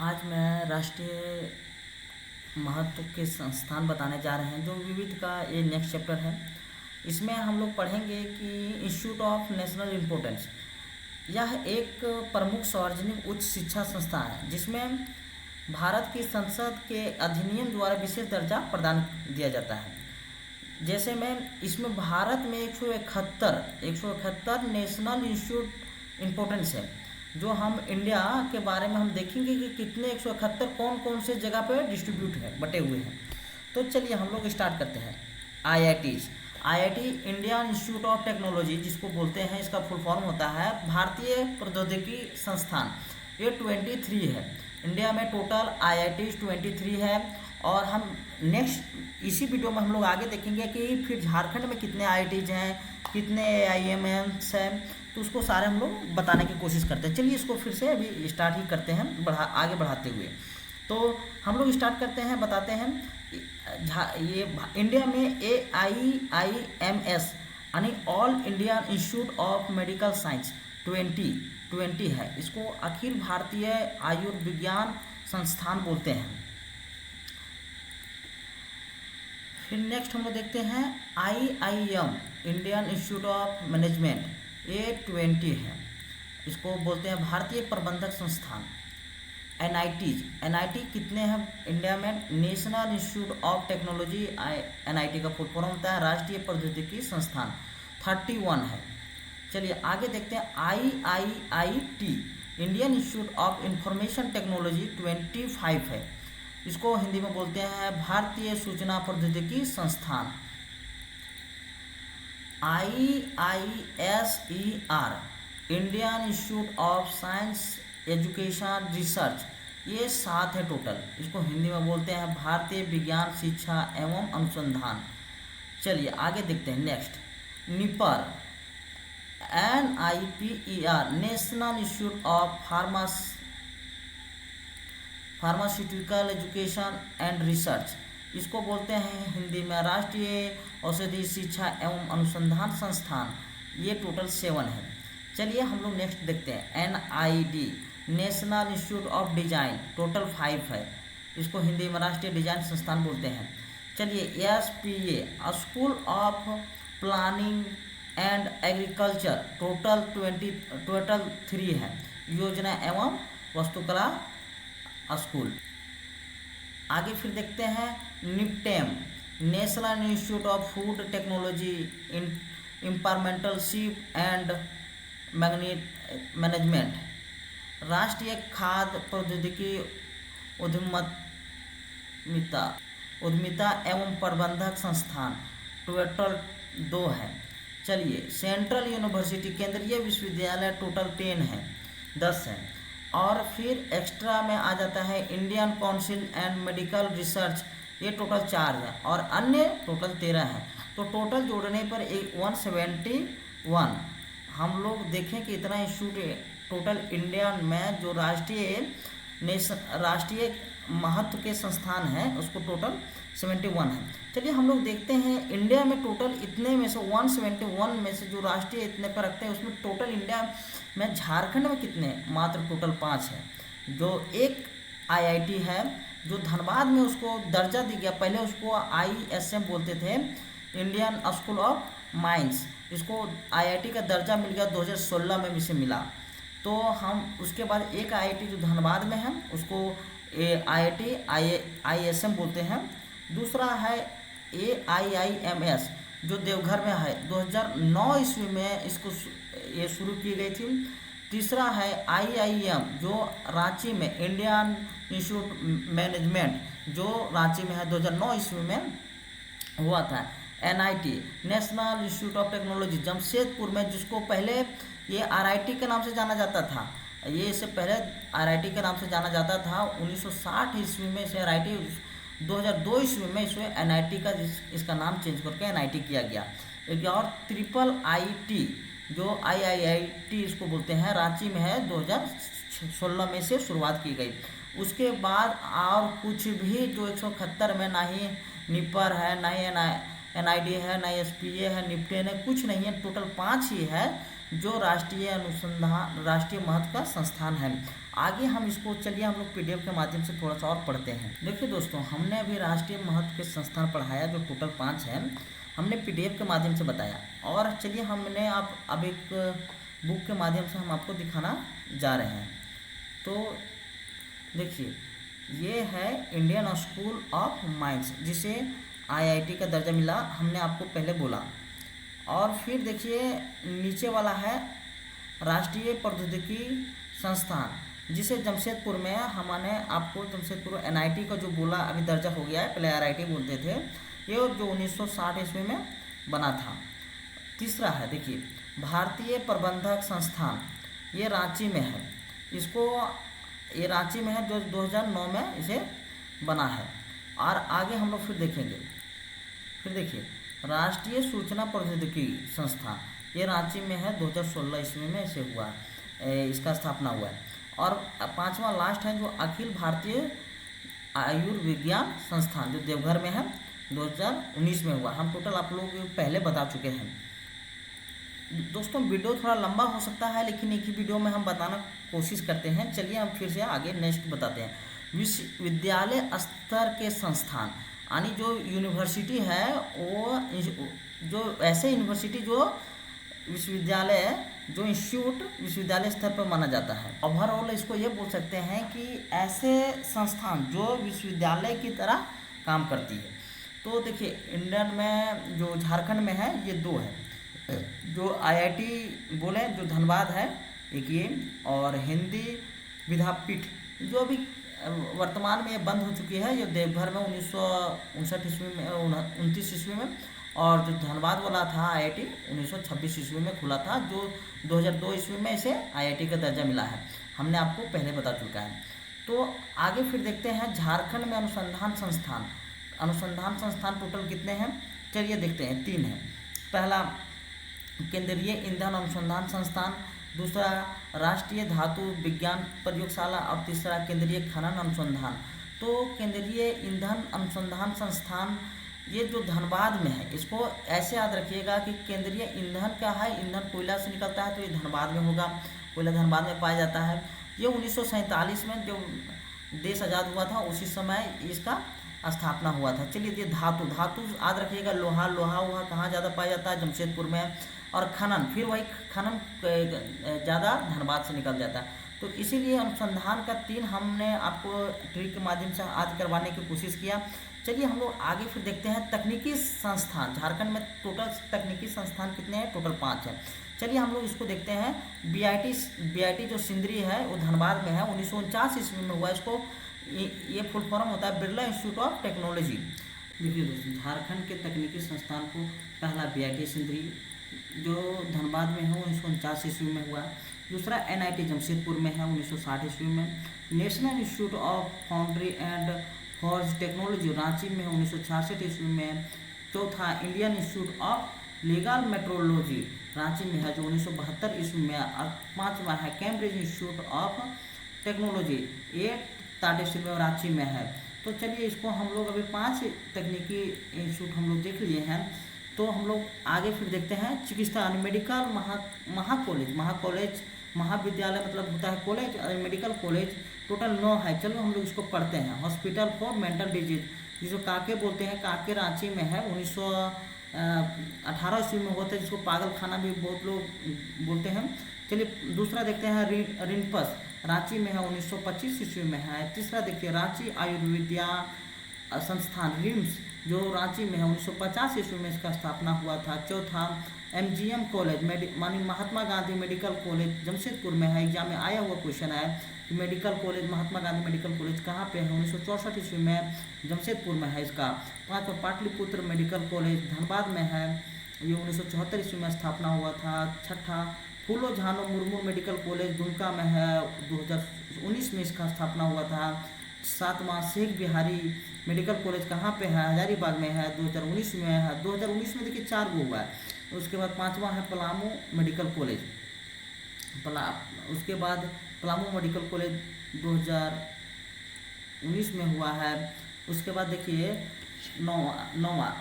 आज मैं राष्ट्रीय महत्व के संस्थान बताने जा रहे हैं जो विविध का ये नेक्स्ट चैप्टर है। इसमें हम लोग पढ़ेंगे कि इंस्टीट्यूट ऑफ नेशनल इम्पोर्टेंस यह एक प्रमुख सार्वजनिक उच्च शिक्षा संस्थान है जिसमें भारत की संसद के अधिनियम द्वारा विशेष दर्जा प्रदान दिया जाता है। जैसे में इसमें भारत में 171 नेशनल इंस्टीट्यूट इम्पोर्टेंस है। जो हम इंडिया के बारे में हम देखेंगे कि कितने 171 कौन कौन से जगह पे डिस्ट्रीब्यूट है, बटे हुए हैं। तो चलिए हम लोग स्टार्ट करते हैं। IIT Indian institute of technology जिसको बोलते हैं, इसका फुल फॉर्म होता है भारतीय प्रौद्योगिकी संस्थान। ये 23 है। इंडिया में टोटल आईआईटी 23 है। और हम नेक्स्ट इसी वीडियो में हम लोग आगे देखेंगे कि फिर झारखंड में कितने आईआईटीज हैं, कितने आईएमएस हैं, तो उसको सारे हम लोग बताने की कोशिश करते हैं। चलिए इसको फिर से अभी स्टार्ट ही करते हैं आगे बढ़ाते हुए। तो हम लोग स्टार्ट करते हैं, बताते हैं ये इंडिया में AIIMS यानी all India institute of medical science 2020 है। इसको अखिल भारतीय आयुर्विज्ञान संस्थान बोलते हैं। फिर नेक्स्ट हम लोग देखते हैं IIM Indian institute of management, ये 20 है। इसको बोलते हैं भारतीय प्रबंधक संस्थान। NIT कितने हैं इंडिया में? National institute of technology, NIT का फुल फॉर्म होता है राष्ट्रीय प्रौद्योगिकी संस्थान, 31 है। चलिए आगे देखते हैं IIIT Indian institute of information technology 25 है। इसको हिंदी में बोलते हैं भारतीय सूचना प्रौद्योगिकी संस्थान। IISER Indian institute of science education research, ये 7 है टोटल। इसको हिंदी में बोलते हैं भारतीय विज्ञान शिक्षा एवं अनुसंधान। चलिए आगे देखते हैं next. NIPER NIPER national institute of pharmaceutical education and research, इसको बोलते हैं हिंदी में राष्ट्रीय औषधि शिक्षा एवं अनुसंधान संस्थान। ये टोटल 7 है। चलिए हम लोग नेक्स्ट देखते हैं NID national institute of design, total 5 है। इसको हिंदी में राष्ट्रीय डिजाइन संस्थान बोलते हैं। चलिए SPA school of planning and agriculture, total 3 है। योजना एवं वास्तुकला स्कूल। आगे फिर देखते हैं NIFTEM national institute of food technology entrepreneurship and management, राष्ट्रीय खाद्य प्रौद्योगिकी उद्यमिता एवं प्रबंधक संस्थान, टोटल 2 है। चलिए सेंट्रल यूनिवर्सिटी केंद्रीय विश्वविद्यालय, टोटल 10 है। और फिर एक्स्ट्रा में आ जाता है Indian council and medical research, ये टोटल 4 है। और अन्य टोटल 13 है। तो टोटल जोड़ने पर 171 हम लोग देखें कि इतना इंस्टीट्यूट टोटल इंडिया में जो राष्ट्रीय महत्व के संस्थान हैं उसको टोटल 71 है। चलिए हम लोग देखते हैं इंडिया में टोटल इतने में से 171 में से जो राष्ट्रीय इतने पर रखते हैं उसमें टोटल इंडिया में झारखंड में कितने? मात्र टोटल 5 है। जो एक IIT है जो धनबाद में उसको दर्जा दिया गया, पहले उसको ISM बोलते थे, इंडियन स्कूल ऑफ माइंस। इसको IIT का दर्जा मिल गया 2016 में इसे मिला। तो हम उसके बाद एक IIT जो धनबाद में है उसको IIT ISM बोलते हैं। दूसरा है AIIMS जो देवघर में है, 2009 ईस्वी में इसको ये शुरू की गई थी। तीसरा है IIM जो रांची में, इंडियन इंस्टीट्यूट मैनेजमेंट जो रांची में है, 2009 ईस्वी में हुआ था। NIT national institute of technology Jamshedpur में, जिसको पहले ये RIT के नाम से जाना जाता था। ये इससे पहले RIT के नाम से जाना जाता था। 1960 ईस्वी में इसे RIT, 2002 ईस्वी में इसे NIT का इसका नाम चेंज करके NIT किया गया। एक और IIIT जो IIIT इसको बोलते हैं, रांची में है, 2016 में से शुरुआत की गई। उसके बाद और कुछ भी जो 171 में ना ही निपर है, ना ही NID है, ना SPA है, निपटेन है, कुछ नहीं है। टोटल 5 ही है जो राष्ट्रीय अनुसंधान, राष्ट्रीय महत्व का संस्थान है। आगे हम इसको चलिए हम लोग PDF के माध्यम से थोड़ा सा और पढ़ते हैं। देखिए दोस्तों, हमने अभी राष्ट्रीय महत्व के संस्थान पढ़ाया जो टोटल 5 है, हमने PDF के माध्यम से बताया। और चलिए हमने अब एक बुक के माध्यम से हम आपको दिखाना जा रहे हैं। तो देखिए, ये है इंडियन स्कूल ऑफ माइंस, जिसे IIT का दर्जा मिला, हमने आपको पहले बोला। और फिर देखिए नीचे वाला है राष्ट्रीय प्रौद्योगिकी संस्थान, जिसे जमशेदपुर में, हमने आपको जमशेदपुर NIT का जो बोला अभी दर्जा हो गया है, पहले RIT बोलते थे, ये जो 1960 ईस्वी में बना था। तीसरा है देखिए भारतीय प्रबंधक संस्थान, ये रांची में है, ये रांची में है, जो 2009 में इसे बना है। और आगे हम लोग फिर देखेंगे, फिर देखिए राष्ट्रीय सूचना प्रौद्योगिकी संस्थान, ये रांची में है, 2016 ईस्वी में इसे हुआ, इसका स्थापना हुआ है। और 5वां लास्ट है जो अखिल भारतीय आयुर्विज्ञान संस्थान, जो देवघर में है, 2019 में हुआ। हम टोटल आप लोग पहले बता चुके हैं। दोस्तों वीडियो थोड़ा लंबा हो सकता है, लेकिन एक ही वीडियो में हम बताना कोशिश करते हैं। चलिए हम फिर से आगे नेक्स्ट बताते हैं। विश्वविद्यालय स्तर के संस्थान, यानी जो यूनिवर्सिटी है, वो जो ऐसे यूनिवर्सिटी जो विश्वविद्यालय, जो इंस्टीट्यूट विश्वविद्यालय स्तर पर माना जाता है। ओवरऑल इसको ये बोल सकते हैं कि ऐसे संस्थान जो विश्वविद्यालय की तरह काम करती है। तो देखिए इंडियन में जो झारखंड में है, ये 2 है, जो IIT बोले जो धनबाद है एक ये, और हिंदी विद्यापीठ जो अभी वर्तमान में ये बंद हो चुकी है, ये देवघर में 1959 ईस्वी में, 29 ईस्वी में, और जो धनबाद वाला था IIT 1926 ईस्वी में खुला था, जो 2002 ईस्वी में इसे IIT का दर्जा मिला है, हमने आपको पहले बता चुका है। तो आगे फिर देखते हैं झारखंड में अनुसंधान संस्थान टोटल कितने हैं, चलिए देखते हैं। 3 है। पहला केंद्रीय ईंधन अनुसंधान संस्थान, दूसरा राष्ट्रीय धातु विज्ञान प्रयोगशाला, और तीसरा केंद्रीय खनन अनुसंधान। तो केंद्रीय ईंधन अनुसंधान संस्थान ये जो धनबाद में है, इसको ऐसे याद रखिएगा कि केंद्रीय ईंधन क्या है, ईंधन कोयला से निकलता है, तो ये धनबाद में होगा, कोयला धनबाद में पाया जाता है। ये 1947 में जो देश आज़ाद हुआ था, उसी समय इसका स्थापना हुआ था। चलिए ये धातु याद रखिएगा, लोहा वहा कहाँ ज़्यादा पाया जाता है, जमशेदपुर में। और खनन, फिर वही खनन ज़्यादा धनबाद से निकल जाता है। तो इसीलिए अनुसंधान का 3 हमने आपको ट्रिक के माध्यम से आज करवाने की कोशिश किया। चलिए हम लोग आगे फिर देखते हैं तकनीकी संस्थान। झारखंड में टोटल तकनीकी संस्थान कितने हैं, टोटल 5 है। चलिए हम लोग इसको देखते हैं। BIT जो सिंदरी है, वो धनबाद में है, 1949 ईस्वी में हुआ। इसको ये फुल फॉर्म होता है बिरला इंस्टीट्यूट ऑफ टेक्नोलॉजी। देखिए दोस्तों, झारखंड के तकनीकी संस्थान को पहला BIT सिंदरी जो धनबाद में है, 1949 ईस्वी में हुआ। दूसरा NIT जमशेदपुर में है, 1960 ईस्वी में। National institute of foundry and forge technology Ranchi में है, 1966 ईस्वी में। चौथा Indian institute of legal metrology Ranchi में है, जो 1972 ईस्वी में। और 5वां है कैम्ब्रिज इंस्टीट्यूट ऑफ टेक्नोलॉजी, ये ताटेश्वर में रांची में है। तो चलिए इसको हम लोग अभी 5 तकनीकी इंस्टीट्यूट हम लोग देख लिए हैं। तो हम लोग आगे फिर देखते हैं चिकित्सा मेडिकल महाविद्यालय मतलब होता है कॉलेज, और मेडिकल कॉलेज टोटल 9 है। चलो हम लोग इसको पढ़ते हैं। हॉस्पिटल फॉर मेंटल डिजीज, जिसको काके बोलते हैं, काके रांची में है, 1918 ईस्वी में होता है, जिसको पागल खाना भी बहुत लोग बोलते हैं। चलिए दूसरा देखते हैं रिम्पस रांची में है, 1925 ईस्वी में है। तीसरा देखिए रांची आयुर्विज्ञान संस्थान रिम्स, जो रांची में है, 1950 ईस्वी में इसका स्थापना हुआ था। चौथा MGM कॉलेज मानी महात्मा गांधी मेडिकल कॉलेज जमशेदपुर में है। एग्जाम में आया हुआ क्वेश्चन है कि medical college, Mahatma Gandhi medical college कहाँ पे है, 1964 ईस्वी में जमशेदपुर में है इसका। 5वां पाटलिपुत्र मेडिकल कॉलेज धनबाद में है, ये 1974 ईस्वी में स्थापना हुआ था। 6ठा फूलो झानो मुर्मू मेडिकल कॉलेज दुमका में है, 2019 में इसका स्थापना हुआ था। 7वां शेख बिहारी मेडिकल कॉलेज कहाँ पे है, हजारीबाग में है, 2019 में है। 2019 में देखिए 4 गो हुआ है। उसके बाद 5वां है पलामू मेडिकल कॉलेज, उसके बाद पलामू मेडिकल कॉलेज 2019 में हुआ है। उसके बाद देखिए 9वां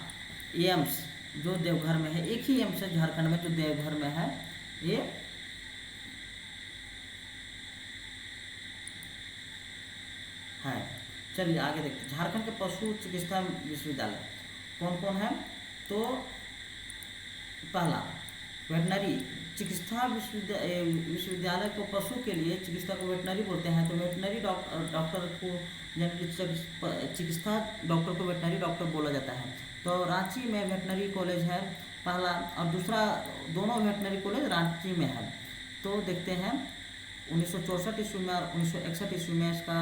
एम्स जो देवघर में है, एक ही एम्स है झारखंड में जो देवघर में है, ये है। चलिए आगे देखते हैं, झारखंड के पशु चिकित्सा विश्वविद्यालय कौन कौन है। तो पहला वेटनरी चिकित्सा विश्वविद्यालय को पशु के लिए चिकित्सा को वेटनरी बोलते हैं, तो वेटनरी डॉक्टर को जनरली चिकित्सा डॉक्टर को वेटनरी डॉक्टर बोला जाता है। तो रांची में वेटनरी कॉलेज है पहला, और दूसरा दोनों वेटनरी कॉलेज रांची में है। तो देखते हैं 1964 ईस्वी में और 1961 ईस्वी में इसका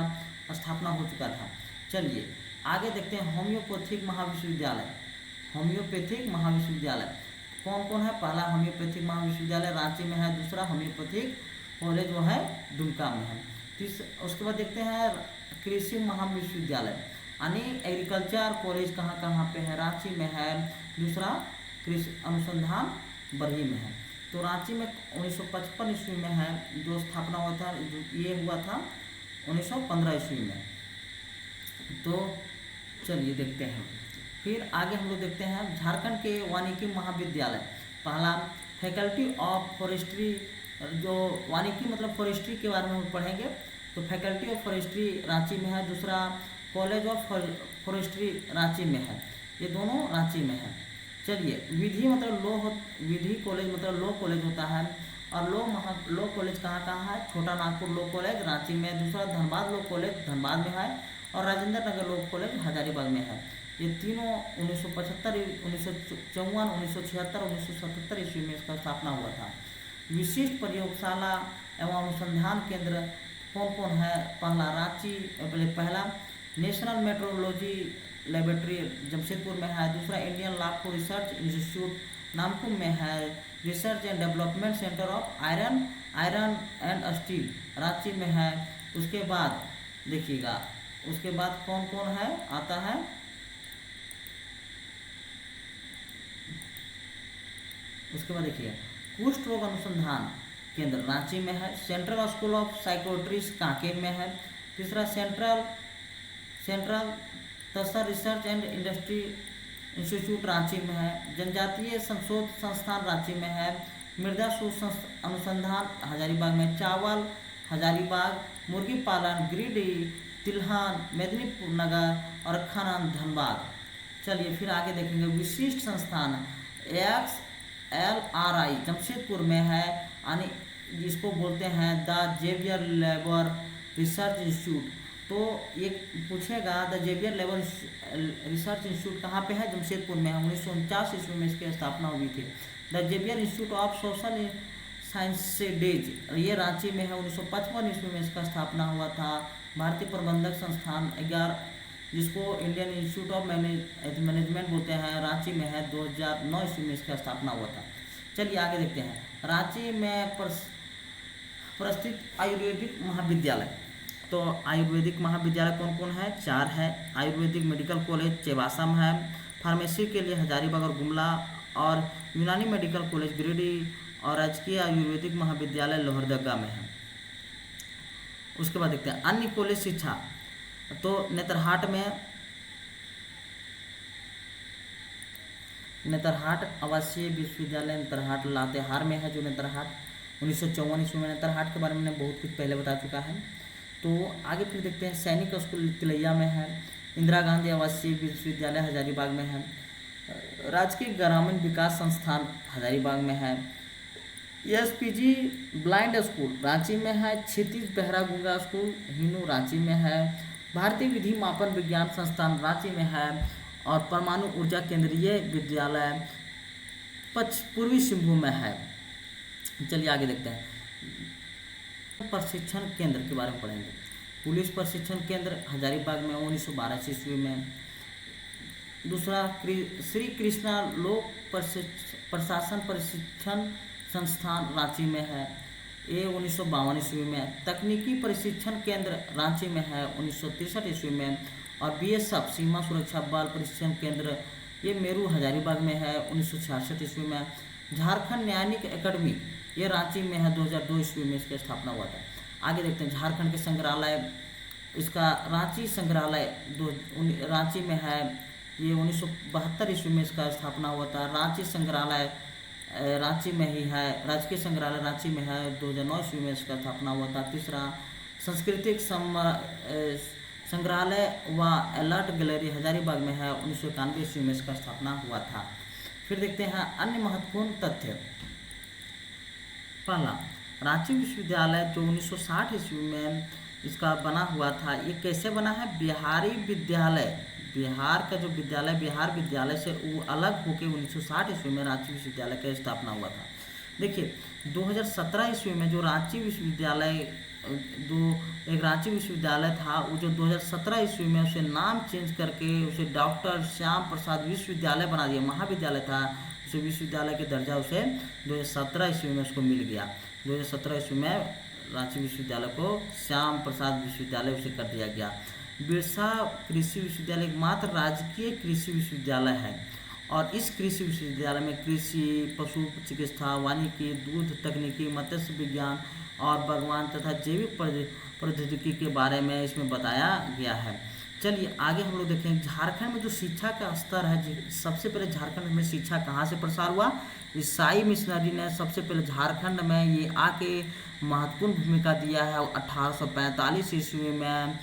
स्थापना हो चुका था। चलिए आगे देखते हैं होम्योपैथिक महाविश्वविद्यालय। होम्योपैथिक महाविश्वविद्यालय कौन कौन है। पहला होम्योपैथिक महाविश्वविद्यालय रांची में है, दूसरा होम्योपैथिक कॉलेज वो है दुमका में है। उसके बाद देखते हैं कृषि महाविश्वविद्यालय, यानी एग्रीकल्चर कॉलेज कहाँ कहाँ पे है। रांची में है, दूसरा कृषि अनुसंधान बरही में है। तो रांची में 1955 ईस्वी में है जो स्थापना हुआ था, ये हुआ था 1915 ईस्वी में। तो चलिए देखते हैं, फिर आगे हम लोग देखते हैं झारखंड के वानिकी महाविद्यालय। पहला फैकल्टी ऑफ फॉरेस्ट्री, जो वानिकी मतलब फॉरेस्ट्री के बारे में हम पढ़ेंगे, तो फैकल्टी ऑफ फॉरेस्ट्री रांची में है, दूसरा कॉलेज ऑफ फॉरेस्ट्री रांची में है, ये दोनों रांची में है। चलिए विधि मतलब विधि कॉलेज मतलब लॉ कॉलेज होता है, और लॉ कॉलेज कहाँ कहाँ है। छोटा नागपुर लॉ कॉलेज रांची में, दूसरा धनबाद लॉ कॉलेज धनबाद में है, और राजेंद्र नगर लॉ कॉलेज हजारीबाग में है। ये तीनों 1975, 1954, 1976 और 1977 ईस्वी में इसका स्थापना हुआ था। विशिष्ट प्रयोगशाला एवं अनुसंधान केंद्र कौन कौन है। पहला नेशनल मेट्रोलॉजी लेबोरेटरी जमशेदपुर में है, दूसरा इंडियन लाखो रिसर्च इंस्टीट्यूट नामकुम में है, research and development centre of iron and steel Ranchi में है। उसके बाद देखिएगा, उसके बाद कौन कौन है आता है। उसके बाद देखिए कुष्ठ रोग अनुसंधान केंद्र रांची में है, central school of psychiatry Kanker में है, तीसरा central tasar research and industry institute Ranchi में है, जनजातीय संशोध संस्थान रांची में है, मृदा शोध अनुसंधान हजारीबाग में, चावल हजारीबाग, मुर्गी पालन गिरिडीह, तिलहन मेदिनीपुर नगर और खनन धनबाद। चलिए फिर आगे देखेंगे विशिष्ट संस्थान XLRI जमशेदपुर में है, यानी जिसको बोलते हैं the Xavier labour research institute. तो ये पूछेगा the Xavier labour research institute कहाँ पे है, जमशेदपुर में है। 1949 ईस्वी में इसकी स्थापना हुई थी। The Xavier institute of social sciences ये रांची में है, 1955 ईस्वी में इसका स्थापना हुआ था। भारतीय प्रबंधक संस्थान 11 जिसको इंडियन इंस्टीट्यूट ऑफ मैनेजमेंट बोलते हैं रांची में है, 2009 ईस्वी में इसका स्थापना हुआ था। चलिए आगे देखते हैं रांची में प्रस्थित आयुर्वेदिक महाविद्यालय। तो आयुर्वेदिक महाविद्यालय कौन कौन है, 4 है। आयुर्वेदिक मेडिकल कॉलेज चेबासा में है, फार्मेसी के लिए हजारीबाग और गुमला, और यूनानी मेडिकल कॉलेज गिरिडीह, और राजकीय आयुर्वेदिक महाविद्यालय लोहरदगा में है। उसके बाद देखते हैं अन्य कॉलेज शिक्षा। तो नेतरहाट आवासीय विश्वविद्यालय नेतरहाट लातेहार में है, जो नेतरहाट 1954 ईस्वी में। नेतरहाट के बारे में मैंने बहुत कुछ पहले बता चुका है। तो आगे फिर देखते हैं सैनिक स्कूल तिलैया में है, इंदिरा गांधी आवासीय विश्वविद्यालय हजारीबाग में है, राजकीय ग्रामीण विकास संस्थान हजारीबाग में है, SPG ब्लाइंड स्कूल रांची में है, क्षितिज बेहरा गूंगा स्कूल हिनू रांची में है, भारतीय विधि मापन विज्ञान संस्थान रांची में है, और परमाणु ऊर्जा केंद्रीय विद्यालय पूर्वी सिंहभूम में है। चलिए आगे देखते हैं प्रशिक्षण केंद्र के बारे में पढ़ेंगे। पुलिस प्रशिक्षण केंद्र हजारीबाग में 1912 ईस्वी में, दूसरा श्री कृष्णा लोक प्रशासन प्रशिक्षण संस्थान रांची में है, ये 1952 ईस्वी में। तकनीकी प्रशिक्षण केंद्र रांची में है 1963 ईस्वी में, और BSF सीमा सुरक्षा बल प्रशिक्षण केंद्र ये मेरू हजारीबाग में है 1966 ईस्वी में। झारखंड न्यायिक एकेडमी ये रांची में है, 2002 ईस्वी में इसकी स्थापना हुआ था। आगे देखते हैं झारखंड के संग्रहालय, इसका रांची संग्रहालय रांची में है, ये 1972 ईस्वी में इसका स्थापना हुआ था। रांची संग्रहालय रांची में ही है, राजकीय संग्रहालय रांची में है, 2009 ईस्वी में इसका स्थापना हुआ था। तीसरा संग्रहालय व अलर्ट गैलरी हजारीबाग में है। 1991 ईस्वी में इसका स्थापना हुआ था। फिर देखते हैं अन्य महत्वपूर्ण तथ्य। पहला, रांची विश्वविद्यालय जो 1960 ईस्वी में इसका बना हुआ था, ये कैसे बना है? बिहारी विद्यालय, बिहार का जो विद्यालय, बिहार विद्यालय से वो अलग होकर 1960 ईस्वी में रांची विश्वविद्यालय का स्थापना हुआ था। देखिए 2017 ईस्वी में जो रांची विश्वविद्यालय एक रांची विश्वविद्यालय था, वो जो 2017 ईस्वी में उसे नाम चेंज करके उसे डॉक्टर श्याम प्रसाद विश्वविद्यालय बना दिया। महाविद्यालय था, उसे विश्वविद्यालय के दर्जा उसे 2017 ईस्वी में उसको मिल गया। 2017 ईस्वी में रांची विश्वविद्यालय को श्याम प्रसाद विश्वविद्यालय उसे कर दिया गया। बिरसा कृषि विश्वविद्यालय एकमात्र राजकीय कृषि विश्वविद्यालय है और इस कृषि विश्वविद्यालय में कृषि, पशु चिकित्सा, वानिकी, दूध तकनीकी, मत्स्य विज्ञान और बागवान तथा जैविक प्रौद्योगिकी के बारे में इसमें बताया गया है। चलिए आगे हम लोग देखें झारखंड में जो शिक्षा का स्तर है। सबसे पहले झारखंड में शिक्षा कहाँ से प्रसार हुआ? ईसाई मिशनरी ने सबसे पहले झारखंड में ये आके महत्वपूर्ण भूमिका दिया है। 1845 ईस्वी में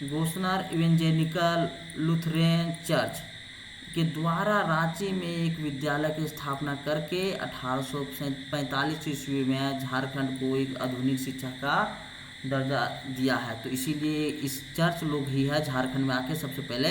गोस्नर इवेंजेलिकल लुथरेन चर्च के द्वारा रांची में एक विद्यालय की स्थापना करके 1845 ईस्वी में झारखंड को एक आधुनिक शिक्षा का दर्जा दिया है। तो इसीलिए इस चर्च लोग ही है झारखंड में आके सबसे पहले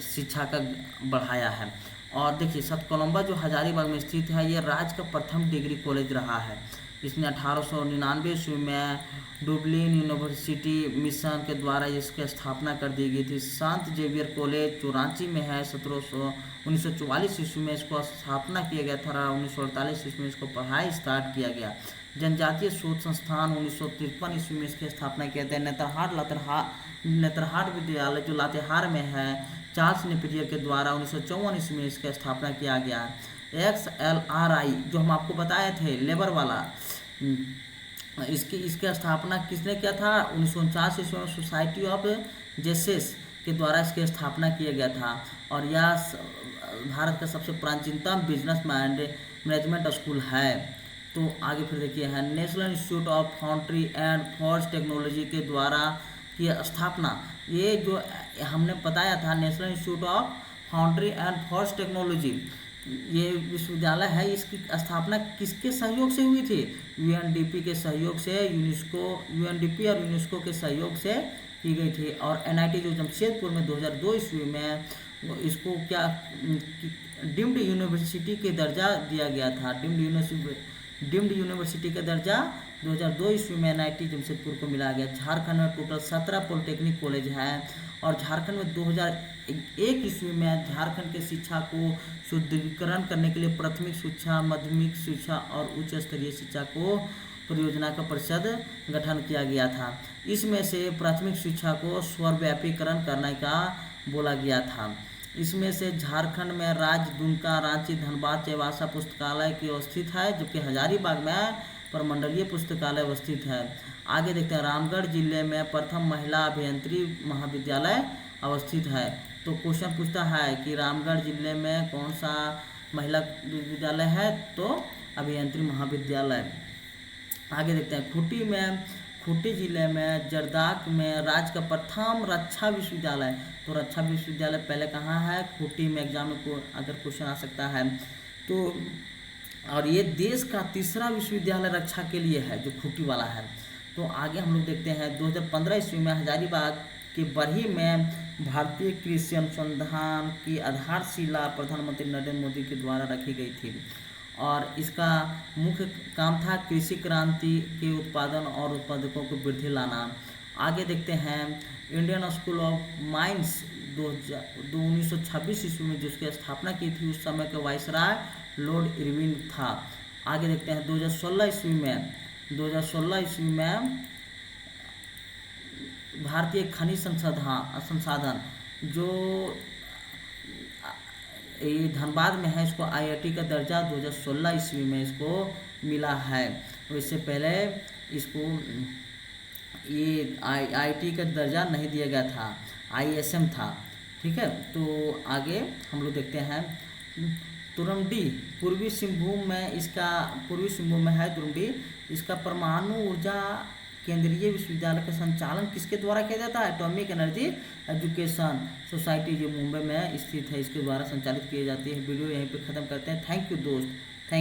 शिक्षा का बढ़ाया है। और देखिए सतकोलम्बा जो हजारीबाग में स्थित है, ये राज्य का प्रथम डिग्री कॉलेज रहा है। इसने 1899 ईस्वी में डुबलिन यूनिवर्सिटी मिशन के द्वारा इसकी स्थापना कर दी गई थी। संत जेवियर कॉलेज जो रांची में है 1944 ईस्वी में इसको स्थापना किया गया था। 1948 ईस्वी में इसको पढ़ाई स्टार्ट किया गया। जनजातीय शोध संस्थान 1953 ईस्वी में इसकी स्थापना किया गया। नेतरहाट विद्यालय जो लातेहार में है चार्ल्स नेपियर के द्वारा 1954 ईस्वी में इसकी स्थापना किया गया। XLRI जो हम आपको बताए थे लेबर वाला, इसकी स्थापना किसने किया था? 1949 ईस्वी में सोसाइटी ऑफ जेसेस के द्वारा इसकी स्थापना किया गया था। और यह भारत का सबसे प्राचीनतम बिजनेस मैनेजमेंट स्कूल है। तो आगे फिर देखिए है national institute of foundry and forge technology के द्वारा की स्थापना। ये जो हमने बताया था national institute of foundry and forge technology, ये विश्वविद्यालय है, इसकी स्थापना किसके सहयोग से हुई थी? यूएनडीपी के सहयोग से, यूएनडीपी और यूनेस्को के सहयोग से की गई थी। और एनआईटी जो जमशेदपुर में 2002 ईस्वी में इसको क्या डीम्ड यूनिवर्सिटी के दर्जा दिया गया था। डीम्ड यूनिवर्सिटी का दर्जा 2002 ईस्वी में एनआईटी जमशेदपुर को मिला गया। झारखंड में टोटल 17 पॉलिटेक्निक कॉलेज हैं। और झारखंड में 2001 ईस्वी में झारखंड के शिक्षा को सुदृढ़ीकरण करने के लिए प्राथमिक शिक्षा, माध्यमिक शिक्षा और उच्च स्तरीय शिक्षा को परियोजना का परिषद गठन किया गया था। इसमें से प्राथमिक शिक्षा को सर्वव्यापीकरण करने का बोला गया था। इसमें से झारखंड में राज्य दुमका, रांची, धनबाद, चौबासा पुस्तकालय की अवस्थित है, जबकि हजारीबाग में प्रमंडलीय पुस्तकालय अवस्थित है। आगे देखते हैं रामगढ़ जिले में प्रथम महिला अभियंत्री महाविद्यालय अवस्थित है। तो क्वेश्चन पूछता है कि रामगढ़ जिले में कौन सा महिला विद्यालय है? तो अभियंत्री महाविद्यालय। आगे देखते हैं खूंटी जिले में जरदाक में राज्य का प्रथम रक्षा विश्वविद्यालय। तो रक्षा विश्वविद्यालय पहले कहाँ है? खूंटी में। एग्जाम में को अगर क्वेश्चन आ सकता है तो। और ये देश का तीसरा विश्वविद्यालय रक्षा के लिए है जो खूंटी वाला है। तो आगे हम लोग देखते हैं 2015 ईस्वी में हजारीबाग के बरही में भारतीय कृषि अनुसंधान की आधारशिला प्रधानमंत्री नरेंद्र मोदी के द्वारा रखी गई थी। और इसका मुख्य काम था कृषि क्रांति के उत्पादन और उत्पादकों को वृद्धि लाना। आगे देखते हैं इंडियन स्कूल ऑफ माइंस 1926 ईस्वी में जिसकी स्थापना की थी, उस समय के वाइसराय लॉर्ड इरविन था। आगे देखते हैं 2016 ईस्वी में भारतीय खनिज संसाधन जो ये धनबाद में है, इसको आईआईटी का दर्जा 2016 ईस्वी में इसको मिला है। तो इससे पहले इसको ये आईआईटी का दर्जा नहीं दिया गया था, आईएसएम था। ठीक है। तो आगे हम लोग देखते हैं तुरमडी पूर्वी सिंहभूम में, इसका पूर्वी सिंहभूम में है तुरमडी। इसका परमाणु ऊर्जा केंद्रीय विश्वविद्यालय का संचालन किसके द्वारा किया जाता है? एटॉमिक एनर्जी एजुकेशन सोसाइटी जो मुंबई में स्थित है, इसके द्वारा संचालित की जाती है। वीडियो यहीं पे ख़त्म करते हैं। थैंक यू दोस्त।